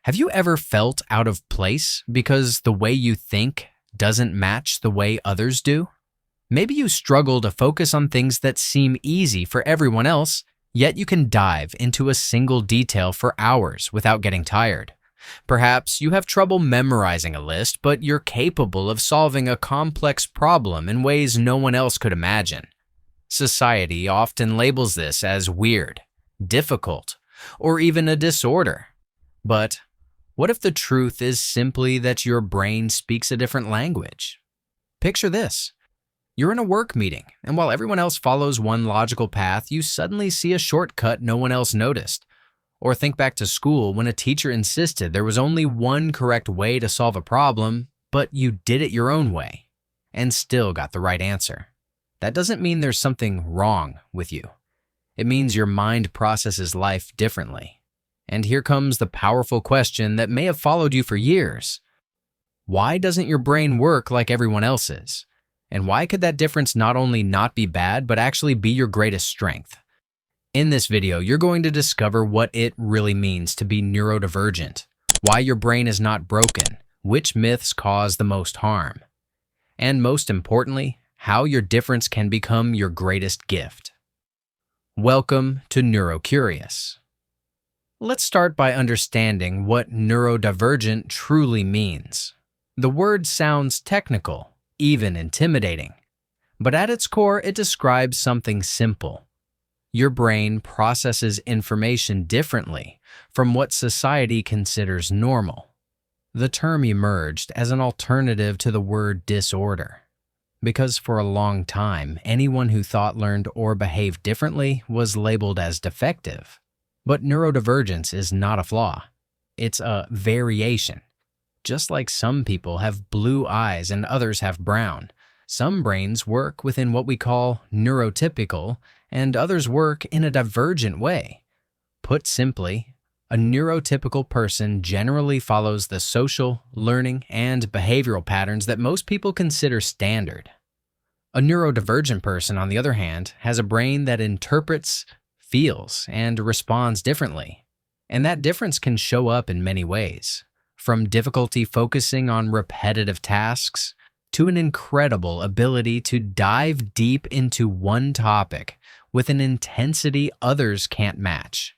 Have you ever felt out of place because the way you think doesn't match the way others do? Maybe you struggle to focus on things that seem easy for everyone else, yet you can dive into a single detail for hours without getting tired. Perhaps you have trouble memorizing a list, but you're capable of solving a complex problem in ways no one else could imagine. Society often labels this as weird, difficult, or even a disorder. But what if the truth is simply that your brain speaks a different language? Picture this. You're in a work meeting, and while everyone else follows one logical path, you suddenly see a shortcut no one else noticed. Or think back to school when a teacher insisted there was only one correct way to solve a problem, but you did it your own way, and still got the right answer. That doesn't mean there's something wrong with you. It means your mind processes life differently. And here comes the powerful question that may have followed you for years. Why doesn't your brain work like everyone else's? And why could that difference not only not be bad, but actually be your greatest strength? In this video, you're going to discover what it really means to be neurodivergent, why your brain is not broken, which myths cause the most harm, and most importantly, how your difference can become your greatest gift. Welcome to NeuroCurious. Let's start by understanding what neurodivergent truly means. The word sounds technical, even intimidating, but at its core, it describes something simple. Your brain processes information differently from what society considers normal. The term emerged as an alternative to the word disorder, because for a long time, anyone who thought, learned, or behaved differently was labeled as defective. But neurodivergence is not a flaw. It's a variation. Just like some people have blue eyes and others have brown, some brains work within what we call neurotypical, and others work in a divergent way. Put simply, a neurotypical person generally follows the social, learning, and behavioral patterns that most people consider standard. A neurodivergent person, on the other hand, has a brain that interprets, feels, and responds differently. And that difference can show up in many ways, from difficulty focusing on repetitive tasks to an incredible ability to dive deep into one topic with an intensity others can't match.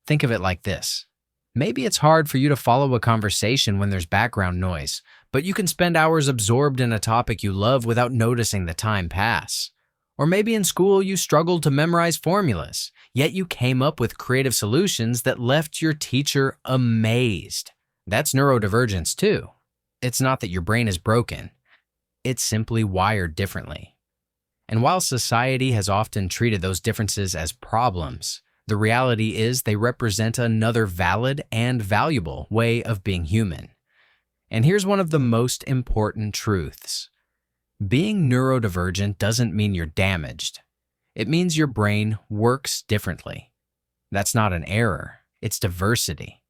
Think of it like this. Maybe it's hard for you to follow a conversation when there's background noise, but you can spend hours absorbed in a topic you love without noticing the time pass. Or maybe in school you struggled to memorize formulas, yet you came up with creative solutions that left your teacher amazed. That's neurodivergence too. It's not that your brain is broken. It's simply wired differently. And while society has often treated those differences as problems, the reality is they represent another valid and valuable way of being human. And here's one of the most important truths. Being neurodivergent doesn't mean you're damaged. It means your brain works differently. That's not an error, it's diversity.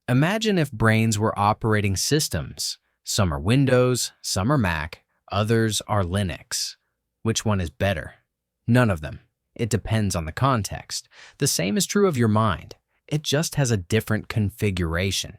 Imagine if brains were operating systems. Some are Windows, some are Mac, others are Linux. Which one is better? None of them. It depends on the context. The same is true of your mind. It just has a different configuration.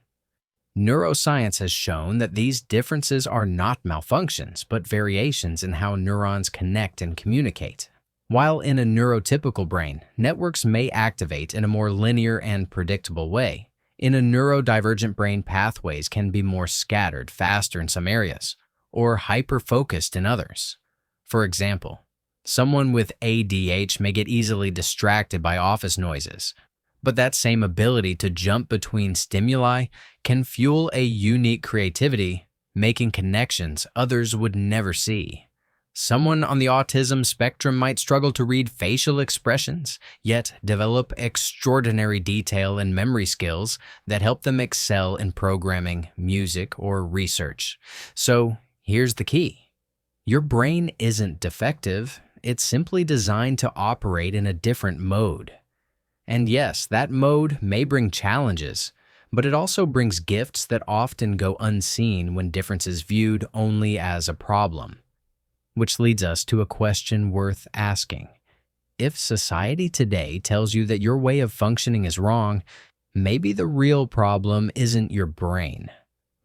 Neuroscience has shown that these differences are not malfunctions, but variations in how neurons connect and communicate. While in a neurotypical brain, networks may activate in a more linear and predictable way, in a neurodivergent brain, pathways can be more scattered, faster in some areas, or hyper-focused in others. For example, someone with ADHD may get easily distracted by office noises, but that same ability to jump between stimuli can fuel a unique creativity, making connections others would never see. Someone on the autism spectrum might struggle to read facial expressions, yet develop extraordinary detail and memory skills that help them excel in programming, music, or research. So here's the key. Your brain isn't defective, it's simply designed to operate in a different mode. And yes, that mode may bring challenges, but it also brings gifts that often go unseen when difference is viewed only as a problem. Which leads us to a question worth asking. If society today tells you that your way of functioning is wrong, Maybe the real problem isn't your brain,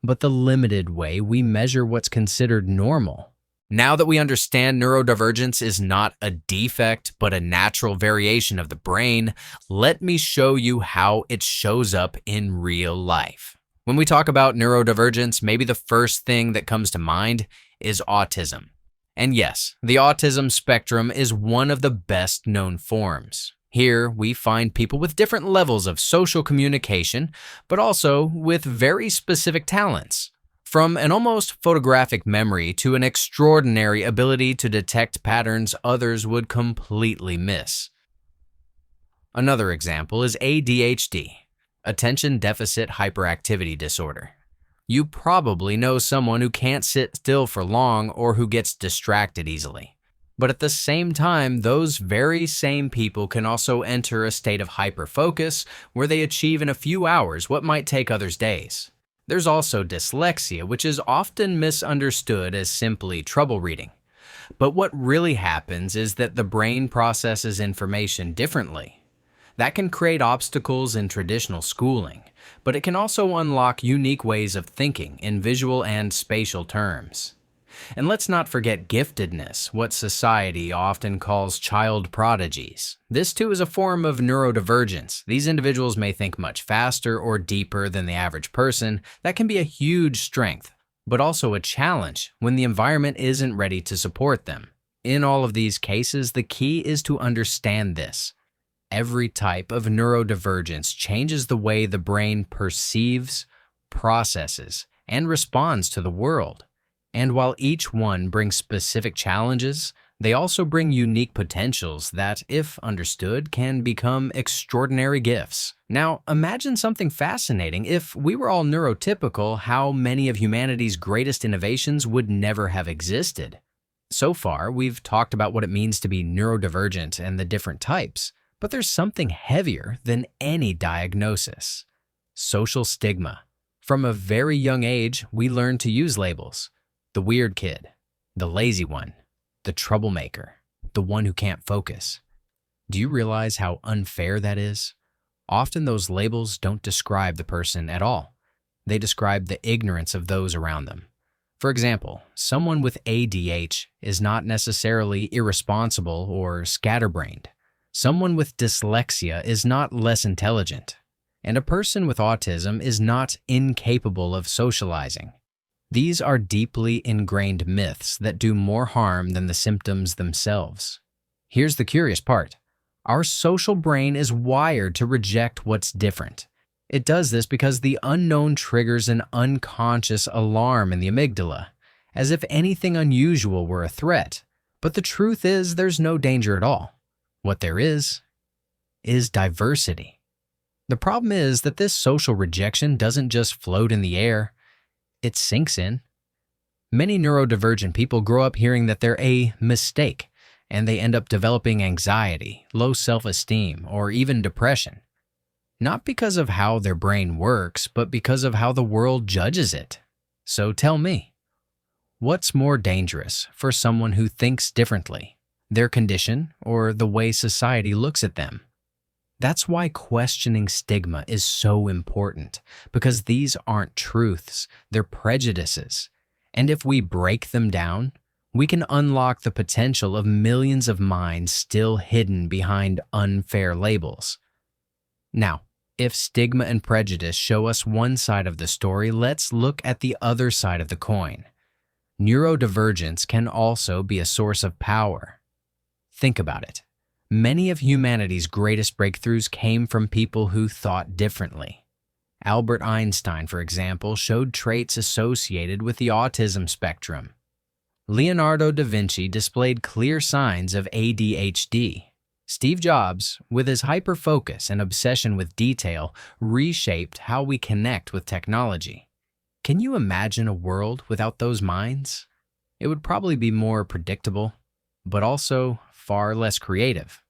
but the limited way we measure what's considered normal. Now that we understand neurodivergence is not a defect, but a natural variation of the brain, let me show you how it shows up in real life. When we talk about neurodivergence, maybe the first thing that comes to mind is autism. And yes, the autism spectrum is one of the best known forms. Here, we find people with different levels of social communication, but also with very specific talents. From an almost photographic memory to an extraordinary ability to detect patterns others would completely miss. Another example is ADHD, Attention Deficit Hyperactivity Disorder. You probably know someone who can't sit still for long or who gets distracted easily. But at the same time, those very same people can also enter a state of hyperfocus where they achieve in a few hours what might take others days. There's also dyslexia, which is often misunderstood as simply trouble reading. But what really happens is that the brain processes information differently. That can create obstacles in traditional schooling, but it can also unlock unique ways of thinking in visual and spatial terms. And let's not forget giftedness, what society often calls child prodigies. This too is a form of neurodivergence. These individuals may think much faster or deeper than the average person. That can be a huge strength, but also a challenge when the environment isn't ready to support them. In all of these cases, the key is to understand this. Every type of neurodivergence changes the way the brain perceives, processes, and responds to the world. And while each one brings specific challenges, they also bring unique potentials that, if understood, can become extraordinary gifts. Now, imagine something fascinating. If we were all neurotypical, how many of humanity's greatest innovations would never have existed? So far, we've talked about what it means to be neurodivergent and the different types, but there's something heavier than any diagnosis: social stigma. From a very young age, we learn to use labels. The weird kid, the lazy one, the troublemaker, the one who can't focus. Do you realize how unfair that is? Often those labels don't describe the person at all. They describe the ignorance of those around them. For example, someone with ADHD is not necessarily irresponsible or scatterbrained. Someone with dyslexia is not less intelligent. And a person with autism is not incapable of socializing. These are deeply ingrained myths that do more harm than the symptoms themselves. Here's the curious part. Our social brain is wired to reject what's different. It does this because the unknown triggers an unconscious alarm in the amygdala, as if anything unusual were a threat. But the truth is, there's no danger at all. What there is diversity. The problem is that this social rejection doesn't just float in the air. It sinks in. Many neurodivergent people grow up hearing that they're a mistake, and they end up developing anxiety, low self-esteem, or even depression. Not because of how their brain works, but because of how the world judges it. So tell me, what's more dangerous for someone who thinks differently, their condition or the way society looks at them? That's why questioning stigma is so important, because these aren't truths, they're prejudices. And if we break them down, we can unlock the potential of millions of minds still hidden behind unfair labels. Now, if stigma and prejudice show us one side of the story, let's look at the other side of the coin. Neurodivergence can also be a source of power. Think about it. Many of humanity's greatest breakthroughs came from people who thought differently. Albert Einstein, for example, showed traits associated with the autism spectrum. Leonardo da Vinci displayed clear signs of ADHD. Steve Jobs, with his hyperfocus and obsession with detail, reshaped how we connect with technology. Can you imagine a world without those minds? It would probably be more predictable, but also far less creative.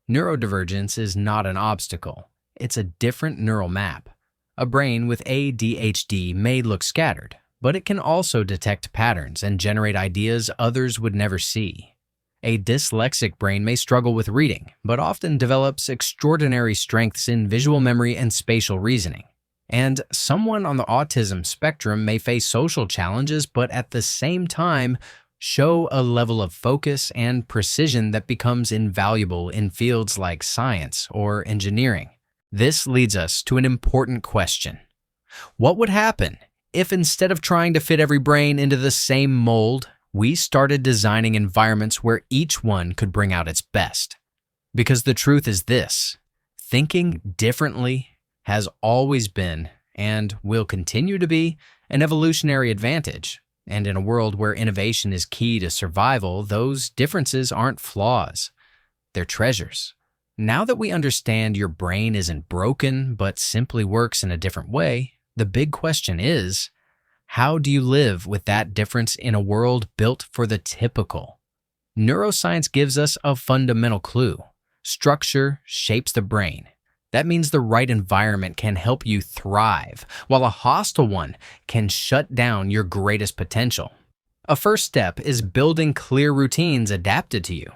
Neurodivergence is not an obstacle. It's a different neural map. A brain with ADHD may look scattered, but it can also detect patterns and generate ideas others would never see. A dyslexic brain may struggle with reading, but often develops extraordinary strengths in visual memory and spatial reasoning. And someone on the autism spectrum may face social challenges, but at the same time, show a level of focus and precision that becomes invaluable in fields like science or engineering. This leads us to an important question. What would happen if instead of trying to fit every brain into the same mold, we started designing environments where each one could bring out its best? Because the truth is this: thinking differently has always been, and will continue to be, an evolutionary advantage. And in a world where innovation is key to survival, those differences aren't flaws, they're treasures. Now that we understand your brain isn't broken, but simply works in a different way, the big question is, how do you live with that difference in a world built for the typical? Neuroscience gives us a fundamental clue. Structure shapes the brain. That means the right environment can help you thrive, while a hostile one can shut down your greatest potential. A first step is building clear routines adapted to you.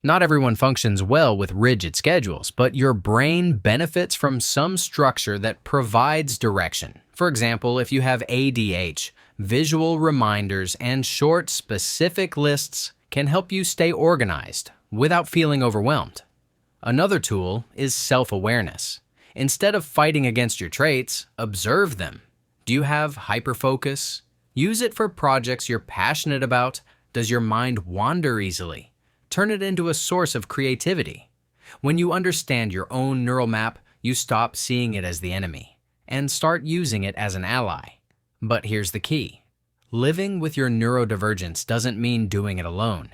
Not everyone functions well with rigid schedules, but your brain benefits from some structure that provides direction. For example, if you have ADHD, visual reminders and short, specific lists can help you stay organized without feeling overwhelmed. Another tool is self-awareness. Instead of fighting against your traits, observe them. Do you have hyperfocus? Use it for projects you're passionate about. Does your mind wander easily? Turn it into a source of creativity. When you understand your own neural map, you stop seeing it as the enemy and start using it as an ally. But here's the key. Living with your neurodivergence doesn't mean doing it alone.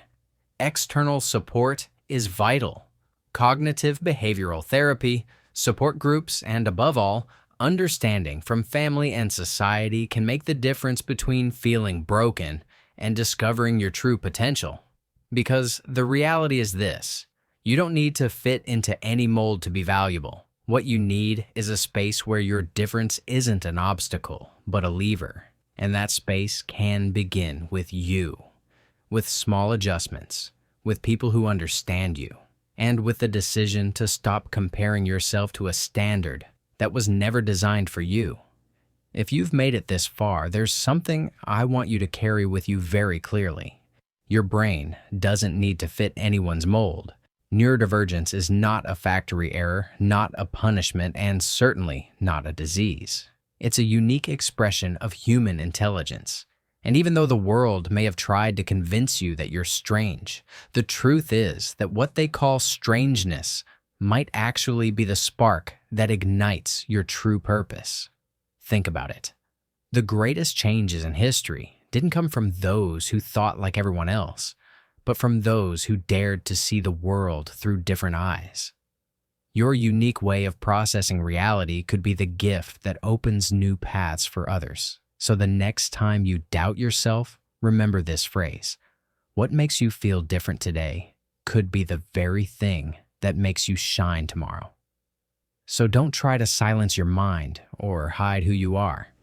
External support is vital. Cognitive behavioral therapy, support groups, and above all, understanding from family and society can make the difference between feeling broken and discovering your true potential. Because the reality is this: you don't need to fit into any mold to be valuable. What you need is a space where your difference isn't an obstacle, but a lever. And that space can begin with you, with small adjustments, with people who understand you, and with the decision to stop comparing yourself to a standard that was never designed for you. If you've made it this far, there's something I want you to carry with you very clearly. Your brain doesn't need to fit anyone's mold. Neurodivergence is not a factory error, not a punishment, and certainly not a disease. It's a unique expression of human intelligence. And even though the world may have tried to convince you that you're strange, the truth is that what they call strangeness might actually be the spark that ignites your true purpose. Think about it. The greatest changes in history didn't come from those who thought like everyone else, but from those who dared to see the world through different eyes. Your unique way of processing reality could be the gift that opens new paths for others. So the next time you doubt yourself, remember this phrase: what makes you feel different today could be the very thing that makes you shine tomorrow. So don't try to silence your mind or hide who you are.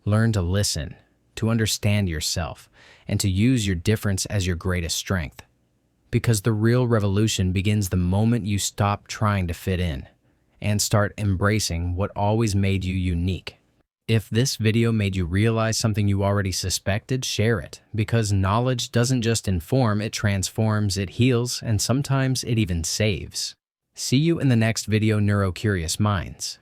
Learn to listen, to understand yourself, and to use your difference as your greatest strength. Because the real revolution begins the moment you stop trying to fit in and start embracing what always made you unique. If this video made you realize something you already suspected, share it, because knowledge doesn't just inform, it transforms, it heals, and sometimes it even saves. See you in the next video, Neurocurious Minds.